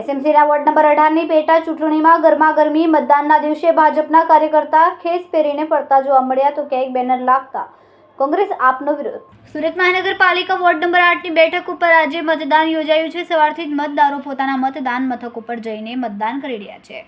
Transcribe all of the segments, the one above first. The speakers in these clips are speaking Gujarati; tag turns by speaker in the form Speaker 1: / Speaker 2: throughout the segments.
Speaker 1: એસએમસીના વોર્ડ નંબર 18ની પેટા ચૂંટણીમાં ગરમાગરમી મતદાનના દિવસે ભાજપના કાર્યકર્તા ખેસ પહેરીને ફરતા જોવા મળ્યા તો ક્યાંક બેનર લાગતા કોંગ્રેસ આપનો વિરોધ. સુરત મહાનગરપાલિકા વોર્ડ નંબર 8ની બેઠક ઉપર આજે મતદાન યોજાયું છે. સવારથી જ મતદારો પોતાના મતદાન મથક ઉપર જઈને મતદાન કરી રહ્યા છે.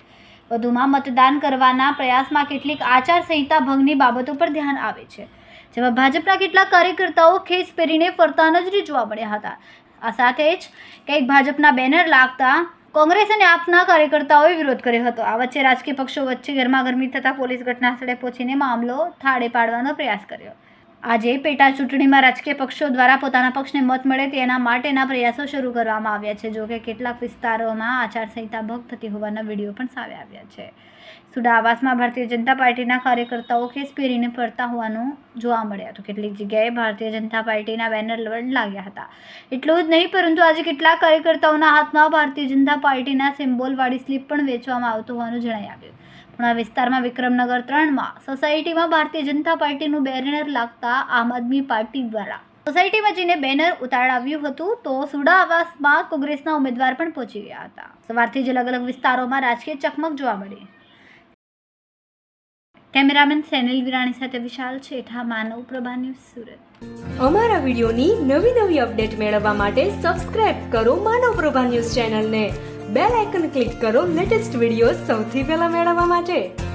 Speaker 1: વધુમાં મતદાન કરવાના પ્રયાસમાં કેટલીક આચારસંહિતા ભંગની બાબતો પર ધ્યાન આવે છે, જેમાં ભાજપના કેટલાક કાર્યકર્તાઓ ખેસ પહેરીને ફરતા નજરે જોવા મળ્યા હતા. આ સાથે જ કંઈક ભાજપના બેનર લાગતા કોંગ્રેસ અને આપના કાર્યકર્તાઓએ વિરોધ કર્યો હતો. આ વચ્ચે રાજકીય પક્ષો વચ્ચે ગરમાગરમી થતા પોલીસ ઘટના સ્થળે પહોંચીને મામલો થાળે પાડવાનો પ્રયાસ કર્યો. આજે પેટા ચૂંટણીમાં રાજકીય પક્ષો દ્વારા પોતાના પક્ષને મત મળે તેના માટેના પ્રયાસો શરૂ કરવામાં આવ્યા છે. જોકે કેટલાક વિસ્તારોમાં આચારસંહિતા ભંગ થતી હોવાના વિડીયો પણ સામે આવ્યા છે. સુડા આવાસમાં ભારતીય જનતા પાર્ટીના કાર્યકર્તાઓ ખેસ પહેરીને ફરતા હોવાનું જોવા મળ્યા તો કેટલીક જગ્યાએ ભારતીય જનતા પાર્ટીના બેનર લાગ્યા હતા. એટલું જ નહીં, પરંતુ આજે કેટલાક કાર્યકર્તાઓના હાથમાં ભારતીય જનતા પાર્ટીના સિમ્બોલવાળી સ્લીપ પણ વેચવામાં આવતું હોવાનું જણાઈ આવ્યું. પણ આ વિસ્તારમાં વિક્રમનગર 3માં સોસાયટીમાં ભારતીય જનતા પાર્ટીનું બેનર લાગતા આમ આદમી પાર્ટી દ્વારા સોસાયટીમાં જઈને બેનર ઉતારાવ્યું હતું તો સુડા આવાસમાં કોંગ્રેસના ઉમેદવાર પણ પહોંચી ગયા હતા. સવારથી જ અલગ અલગ વિસ્તારોમાં રાજકીય ચકમક જોવા મળી. કેમેરામેન સેનિલ વિરાણી સાથે વિશાલ છેઠા, માનવ પ્રભા ન્યૂઝ, સુરત.
Speaker 2: અમારા વિડીયોની નવી અપડેટ મેળવવા માટે સબસ્ક્રાઇબ કરો માનવ પ્રભા ન્યૂઝ ચેનલને. બેલ આઇકન ક્લિક કરો લેટેસ્ટ વિડીયો સૌથી પહેલા મેળવવા માટે.